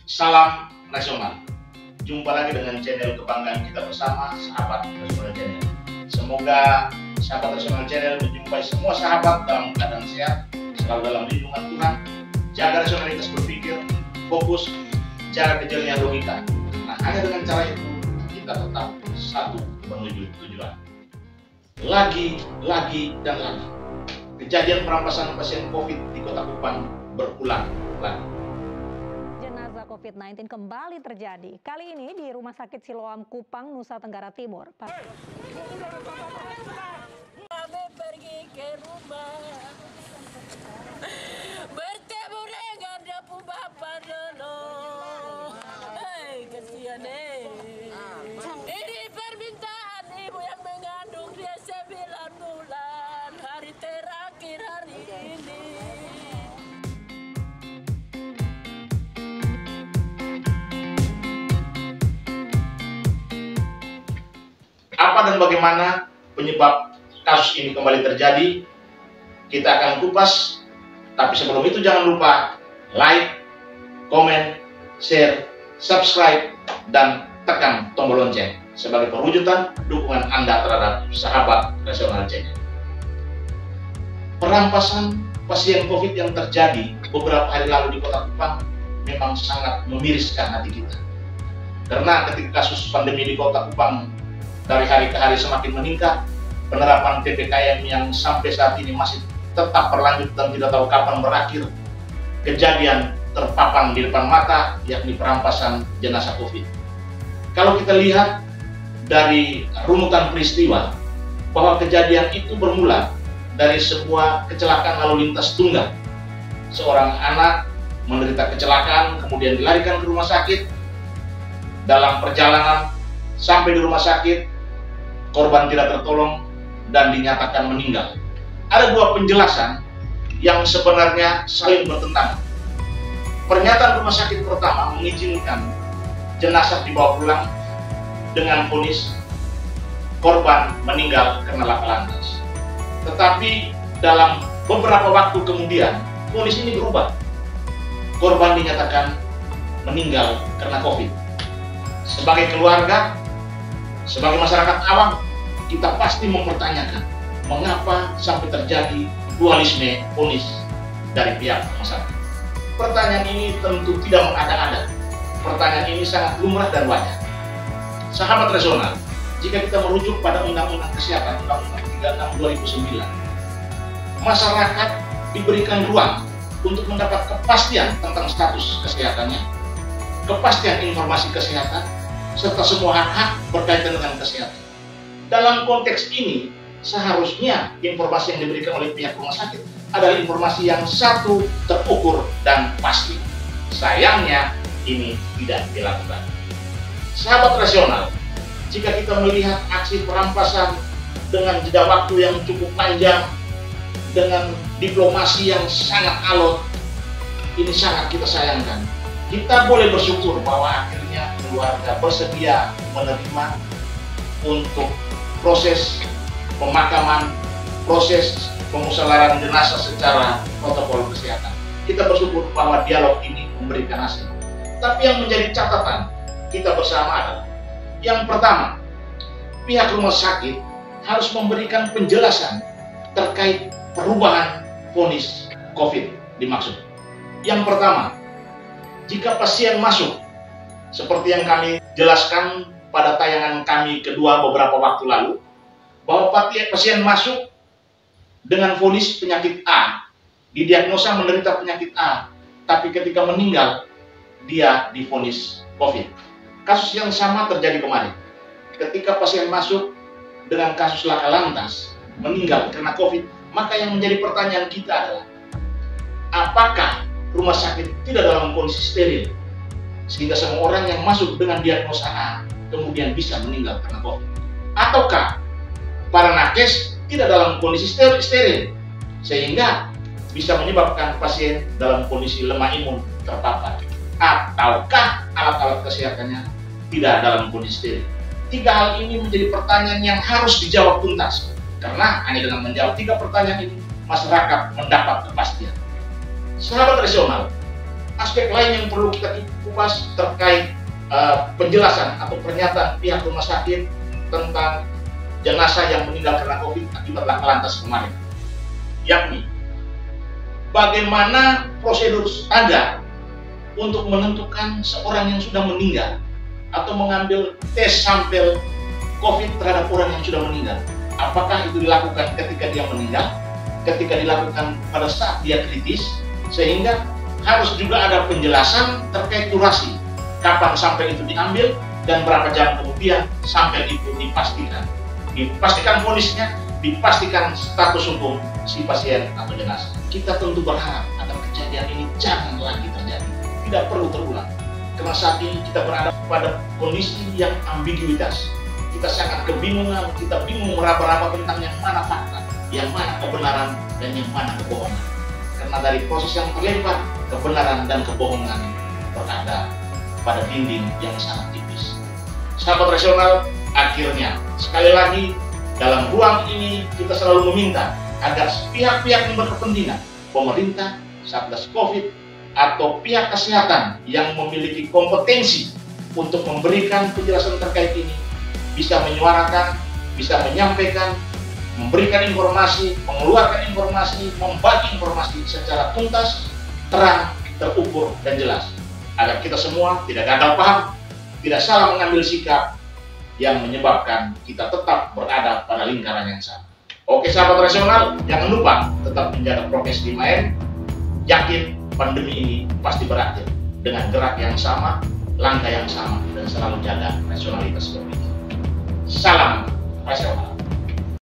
Salam nasional. Jumpa lagi dengan channel kebanggaan kita bersama, Sahabat Rasional Channel. Semoga Sahabat Rasional Channel menjumpai semua sahabat dalam keadaan sehat, selalu dalam lindungan Tuhan, jaga rasionalitas berpikir, fokus, jaga kejelian logika. Nah, hanya dengan cara itu kita tetap satu menuju tujuan. Lagi, dan lagi. Kejadian perampasan pasien COVID di Kota Kupang berulang lagi. Jenazah COVID-19 kembali terjadi. Kali ini di Rumah Sakit Siloam Kupang, Nusa Tenggara Timur. Kami pergi ke rumah, bertemu dengan dapu bapak dulu. Hei, kasihan Ini permintaan ibu yang mengandung dia 9 bulan, hari terakhir hari ini. Apa dan bagaimana penyebab kasus ini kembali terjadi? Kita akan kupas, tapi sebelum itu jangan lupa like, komen, share, subscribe, dan tekan tombol lonceng sebagai perwujudan dukungan Anda terhadap Sahabat Rasional Channel. Perampasan pasien COVID yang terjadi beberapa hari lalu di Kota Kupang memang sangat memiriskan hati kita. Karena ketika kasus pandemi di Kota Kupang dari hari ke hari semakin meningkat, penerapan PPKM yang sampai saat ini masih tetap berlanjut dan tidak tahu kapan berakhir, kejadian terpapan di depan mata yakni perampasan jenazah COVID. Kalau kita lihat dari runutan peristiwa bahwa kejadian itu bermula dari sebuah kecelakaan lalu lintas tunggal. Seorang anak menderita kecelakaan kemudian dilarikan ke rumah sakit. Dalam perjalanan sampai di rumah sakit, korban tidak tertolong dan dinyatakan meninggal. Ada dua penjelasan yang sebenarnya saling bertentangan. Pernyataan rumah sakit pertama mengizinkan jenazah dibawa pulang dengan vonis korban meninggal karena laka lantas. Tetapi dalam beberapa waktu kemudian vonis ini berubah. Korban dinyatakan meninggal karena COVID. Sebagai keluarga, sebagai masyarakat awam, kita pasti mempertanyakan mengapa sampai terjadi dualisme vonis dari pihak masyarakat. Pertanyaan ini tentu tidak mengada-ada. Pertanyaan ini sangat lumrah dan wajar. Sahabat rasional, jika kita merujuk pada Undang-Undang Kesehatan, Undang-Undang 36 2009, masyarakat diberikan ruang untuk mendapat kepastian tentang status kesehatannya, kepastian informasi kesehatan, serta semua hak-hak berkaitan dengan kesehatan. Dalam konteks ini, seharusnya informasi yang diberikan oleh pihak rumah sakit adalah informasi yang satu, terukur, dan pasti. Sayangnya, ini tidak dilakukan. Sahabat rasional, jika kita melihat aksi perampasan dengan jeda waktu yang cukup panjang, dengan diplomasi yang sangat alot, ini sangat kita sayangkan. Kita boleh bersyukur bahwa akhirnya keluarga bersedia menerima untuk proses pemakaman, proses pemusalaran jenazah secara protokol kesehatan. Kita bersyukur bahwa dialog ini memberikan hasil. Tapi yang menjadi catatan kita bersama adalah, yang pertama, pihak rumah sakit harus memberikan penjelasan terkait perubahan vonis COVID dimaksud. Yang pertama, jika pasien masuk, seperti yang kami jelaskan pada tayangan kami kedua beberapa waktu lalu, bahwa pasien masuk dengan vonis penyakit A, didiagnosa menderita penyakit A, tapi ketika meninggal, dia divonis COVID. Kasus yang sama terjadi kemarin. Ketika pasien masuk dengan kasus laka lantas, meninggal karena COVID, maka yang menjadi pertanyaan kita adalah, apakah rumah sakit tidak dalam kondisi steril sehingga semua orang yang masuk dengan diagnosa A kemudian bisa meninggal karena COVID? Ataukah para nakes tidak dalam kondisi steril sehingga bisa menyebabkan pasien dalam kondisi lemah imun terpapar? Ataukah alat-alat kesehatannya tidak dalam kondisi steril? Tiga hal ini menjadi pertanyaan yang harus dijawab tuntas, karena hanya dengan menjawab tiga pertanyaan ini masyarakat mendapat kepastian. Sahabat rasional, aspek lain yang perlu kita kupas terkait penjelasan atau pernyataan pihak rumah sakit tentang jenazah yang meninggal karena COVID akibat laka lantas kemarin, yakni bagaimana prosedur standar untuk menentukan seorang yang sudah meninggal atau mengambil tes sampel COVID terhadap orang yang sudah meninggal. Apakah itu dilakukan ketika dia meninggal, ketika dilakukan pada saat dia kritis, sehingga harus juga ada penjelasan terkait durasi, kapan sampel itu diambil dan berapa jam kemudian sampel itu dipastikan vonisnya, dipastikan status hukum si pasien atau jenazah. Kita tentu berharap agar kejadian ini jangan lagi terjadi, tidak perlu terulang, karena saat ini kita berada pada kondisi yang ambiguitas. Kita sangat kebingungan, kita bingung meraba-raba tentang yang mana fakta, yang mana kebenaran, dan yang mana kebohongan. Karena dari proses yang terlempar, kebenaran dan kebohongan berada pada dinding yang sangat tipis. Sahabat rasional, akhirnya sekali lagi dalam ruang ini kita selalu meminta agar pihak-pihak yang berkepentingan, pemerintah, Satgas COVID, atau pihak kesehatan yang memiliki kompetensi untuk memberikan penjelasan terkait ini bisa menyuarakan, bisa menyampaikan, memberikan informasi, mengeluarkan informasi, membagi informasi secara tuntas, terang, terukur, dan jelas, agar kita semua tidak gagal paham, tidak salah mengambil sikap yang menyebabkan kita tetap berada pada lingkaran yang sama. Oke sahabat rasional, jangan lupa tetap menjaga prokes 5M. Yakin pandemi ini pasti berakhir dengan gerak yang sama, langkah yang sama, dan selalu jaga rasionalitas berpikir. Salam rasional.